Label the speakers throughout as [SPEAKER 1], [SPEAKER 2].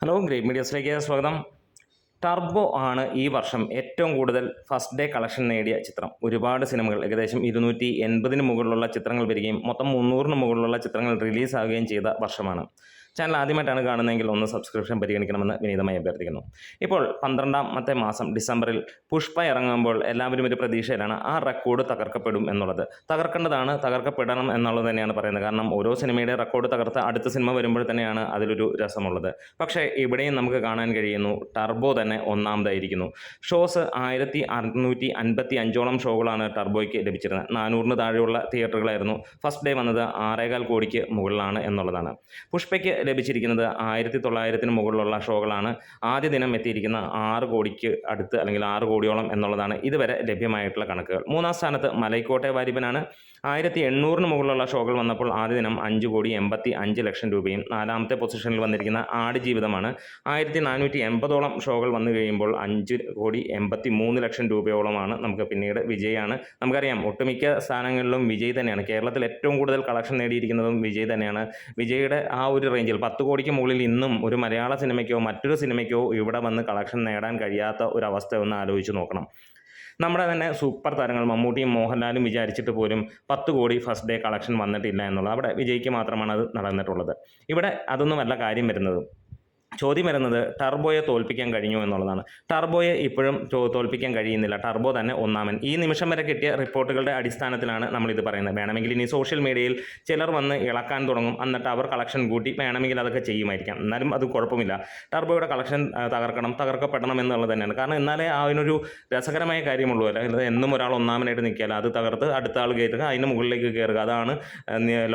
[SPEAKER 1] Hello great മീഡിയസിലേക്ക് സ്വാഗതം. Turbo ആണ് ഈ വർഷം ഏറ്റവും കൂടുതൽ ഫസ്റ്റ് ഡേ കളക്ഷൻ നേടിയ ചിത്രം. ഒരുപാട് സിനിമകൾ ഏകദേശം 280 മുകളിലുള്ള ചിത്രങ്ങൾ വരികയും മൊത്തം 300 മുകളിലുള്ള ചിത്രങ്ങൾ റിലീസാവുകയും ചെയ്ത വർഷമാണ്. ചാനൽ ആദ്യമായിട്ടാണ് കാണുന്നതെങ്കിൽ ഒന്ന് സബ്സ്ക്രിപ്ഷൻ പരിഗണിക്കണമെന്ന് വിനീതമായി അഭ്യർത്ഥിക്കുന്നു. ഇപ്പോൾ 12ാമത്തെ മാസം ഡിസംബറിൽ പുഷ്പ ഇറങ്ങുമ്പോൾ എല്ലാവരും ഒരു പ്രതീക്ഷയിലാണ് ആ റെക്കോർഡ് തകർക്കപ്പെടും എന്നുള്ളത്. തകർക്കേണ്ടതാണ്, തകർക്കപ്പെടണം എന്നുള്ളത് തന്നെയാണ് പറയുന്നത്. കാരണം ഓരോ സിനിമയുടെ റെക്കോർഡ് തകർത്ത് അടുത്ത സിനിമ വരുമ്പോൾ തന്നെയാണ് അതിലൊരു രസമുള്ളത്. പക്ഷേ ഇവിടെയും നമുക്ക് കാണാൻ കഴിയുന്നു ടർബോ തന്നെ ഒന്നാമതായിരിക്കുന്നു. ഷോസ് 1655ഓളം ഷോകളാണ് ടർബോയ്ക്ക് ലഭിച്ചിരുന്നത്. 400 താഴെയുള്ള തിയേറ്ററുകളായിരുന്നു. ഫസ്റ്റ് ഡേ വന്നത് 6.25 കോടിക്ക് മുകളിലാണ് എന്നുള്ളതാണ്. പുഷ്പയ്ക്ക് ലഭിച്ചിരിക്കുന്നത് 1900 മുകളിലുള്ള ഷോകളാണ്. ആദ്യ ദിനം എത്തിയിരിക്കുന്ന 6 കോടിക്ക് അടുത്ത് അല്ലെങ്കിൽ 6 കോടിയോളം എന്നുള്ളതാണ് ഇതുവരെ ലഭ്യമായിട്ടുള്ള കണക്കുകൾ. മൂന്നാം സ്ഥാനത്ത് മലൈക്കോട്ടെ വാരിപ്പനാണ്. 1800 മുകളിലുള്ള ഷോകൾ വന്നപ്പോൾ ആദ്യ ദിനം 5,85 ലക്ഷം രൂപയും. നാലാമത്തെ പൊസിഷനിൽ വന്നിരിക്കുന്ന ആടുജീവിതമാണ്. 1480ഓളം ഷോകൾ വന്നു കഴിയുമ്പോൾ 5,83 ലക്ഷം രൂപയോളമാണ്. നമുക്ക് പിന്നീട് വിജയാണ്. നമുക്കറിയാം ഒട്ടുമിക്ക സ്ഥാനങ്ങളിലും വിജയ് തന്നെയാണ്. കേരളത്തിൽ ഏറ്റവും കൂടുതൽ കളക്ഷൻ നേടിയിരിക്കുന്നതും വിജയ് തന്നെയാണ്. വിജയുടെ ആ ഒരു റേഞ്ചിൽ 10 കോടിക്ക് മുകളിൽ ഇന്നും ഒരു മലയാള സിനിമയ്ക്കോ മറ്റൊരു സിനിമയ്ക്കോ ഇവിടെ വന്ന് കളക്ഷൻ നേടാൻ കഴിയാത്ത ഒരവസ്ഥ ഒന്ന് ആലോചിച്ച് നോക്കണം. നമ്മുടെ തന്നെ സൂപ്പർ താരങ്ങൾ മമ്മൂട്ടിയും മോഹൻലാലും വിചാരിച്ചിട്ട് പോലും 10 കോടി ഫസ്റ്റ് ഡേ കളക്ഷൻ വന്നിട്ടില്ല എന്നുള്ളത്. അവിടെ വിജയ്ക്ക് മാത്രമാണ് അത് നടന്നിട്ടുള്ളത്. ഇവിടെ അതൊന്നുമല്ല കാര്യം വരുന്നത്. ചോദ്യം വരുന്നത് ടർബോയെ തോൽപ്പിക്കാൻ കഴിഞ്ഞു എന്നുള്ളതാണ്. ടർബോയെ ഇപ്പോഴും തോൽപ്പിക്കാൻ കഴിയുന്നില്ല. ടർബോ തന്നെ ഒന്നാമൻ. ഈ നിമിഷം വരെ കിട്ടിയ റിപ്പോർട്ടുകളുടെ അടിസ്ഥാനത്തിലാണ് നമ്മളിത് പറയുന്നത്. വേണമെങ്കിൽ ഇനി സോഷ്യൽ മീഡിയയിൽ ചിലർ വന്ന് ഇളക്കാൻ തുടങ്ങും. എന്നിട്ട് അവർ കളക്ഷൻ കൂട്ടി വേണമെങ്കിൽ അതൊക്കെ ചെയ്യുമായിരിക്കാം. എന്നാലും അത് കുഴപ്പമില്ല. ടർബോയുടെ കളക്ഷൻ തകർക്കപ്പെടണം എന്നുള്ളത് തന്നെയാണ്. കാരണം എന്നാലേ അതിനൊരു രസകരമായ കാര്യമുള്ളൂ. അല്ല എന്നും ഒരാൾ ഒന്നാമനായിട്ട് നിൽക്കിയാൽ അത് തകർത്ത് അടുത്ത ആൾ കയറുക, അതിന് മുകളിലേക്ക് കയറുക. അതാണ്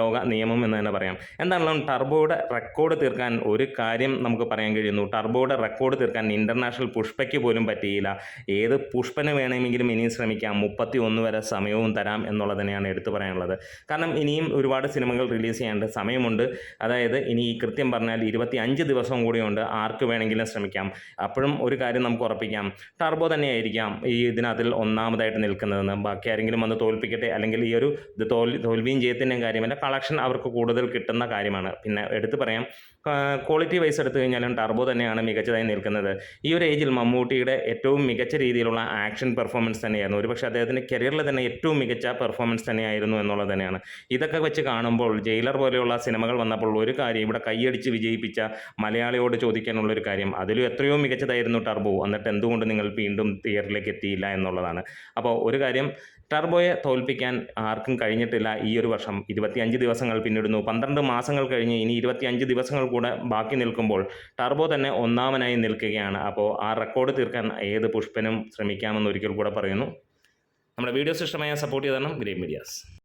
[SPEAKER 1] ലോക നിയമം എന്ന് തന്നെ പറയാം. എന്താണെങ്കിലും ടർബോയുടെ റെക്കോർഡ് തീർക്കാൻ ഒരു കാര്യം നമുക്ക് പറയാൻ കഴിയുന്നു. ടർബോയുടെ റെക്കോർഡ് തീർക്കാൻ ഇൻ്റർനാഷണൽ പുഷ്പയ്ക്ക് പോലും പറ്റിയില്ല. ഏത് പുഷ്പന് വേണമെങ്കിലും ഇനിയും ശ്രമിക്കാം. 31 വരെ സമയവും തരാം എന്നുള്ളത് തന്നെയാണ് എടുത്തു പറയാനുള്ളത്. കാരണം ഇനിയും ഒരുപാട് സിനിമകൾ റിലീസ് ചെയ്യാണ്ട് സമയമുണ്ട്. അതായത് ഇനി ഈ കൃത്യം പറഞ്ഞാൽ 25 ദിവസം കൂടിയുണ്ട്. ആർക്ക് വേണമെങ്കിലും ശ്രമിക്കാം. അപ്പോഴും ഒരു കാര്യം നമുക്ക് ഉറപ്പിക്കാം, ടർബോ തന്നെയായിരിക്കാം ഈ ഇതിനകത്തിൽ ഒന്നാമതായിട്ട് നിൽക്കുന്നതെന്ന്. ബാക്കി ആരെങ്കിലും വന്ന് തോൽപ്പിക്കട്ടെ, അല്ലെങ്കിൽ ഈ ഒരു തോൽവിയും ജയത്തിൻ്റെയും കാര്യമല്ല, കളക്ഷൻ അവർക്ക് കൂടുതൽ കിട്ടുന്ന കാര്യമാണ്. പിന്നെ എടുത്തു പറയാം, ക്വാളിറ്റി വൈസ് എടുത്തു കഴിഞ്ഞാലും ടർബോ തന്നെയാണ് മികച്ചതായി നിൽക്കുന്നത്. ഈ ഒരു ഏജിൽ മമ്മൂട്ടിയുടെ ഏറ്റവും മികച്ച രീതിയിലുള്ള ആക്ഷൻ പെർഫോമൻസ് തന്നെയായിരുന്നു. ഒരുപക്ഷെ അദ്ദേഹത്തിൻ്റെ കരിയറിൽ തന്നെ ഏറ്റവും മികച്ച പെർഫോമൻസ് തന്നെയായിരുന്നു എന്നുള്ളത് തന്നെയാണ്. ഇതൊക്കെ വെച്ച് കാണുമ്പോൾ ജയിലർ പോലെയുള്ള സിനിമകൾ വന്നപ്പോൾ ഒരു കാര്യം, ഇവിടെ കൈയടിച്ച് വിജയിപ്പിച്ച മലയാളിയോട് ചോദിക്കാനുള്ളൊരു കാര്യം, അതിലും എത്രയോ മികച്ചതായിരുന്നു ടർബോ. എന്നിട്ട് എന്തുകൊണ്ട് നിങ്ങൾ വീണ്ടും തിയേറ്ററിലേക്ക് എത്തിയില്ല എന്നുള്ളതാണ്. അപ്പോൾ ഒരു കാര്യം, ടർബോയെ തോൽപ്പിക്കാൻ ആർക്കും കഴിഞ്ഞിട്ടില്ല ഈ ഒരു വർഷം. 25 ദിവസങ്ങൾ പിന്നിടുന്നു. 12 മാസങ്ങൾ കഴിഞ്ഞ് ഇനി 25 ദിവസങ്ങൾ കൂടെ ബാക്കി നിൽക്കുമ്പോൾ ടർബോ തന്നെ ഒന്നാമനായി നിൽക്കുകയാണ്. അപ്പോൾ ആ റെക്കോർഡ് തീർക്കാൻ ഏത് പുഷ്പനും ശ്രമിക്കാമെന്ന് ഒരിക്കൽ കൂടെ പറയുന്നു. നമ്മുടെ വീഡിയോസ് ഇഷ്ടമായ സപ്പോർട്ട് ചെയ്ത് തരണം ഗ്രേറ്റ് മീഡിയാസ്.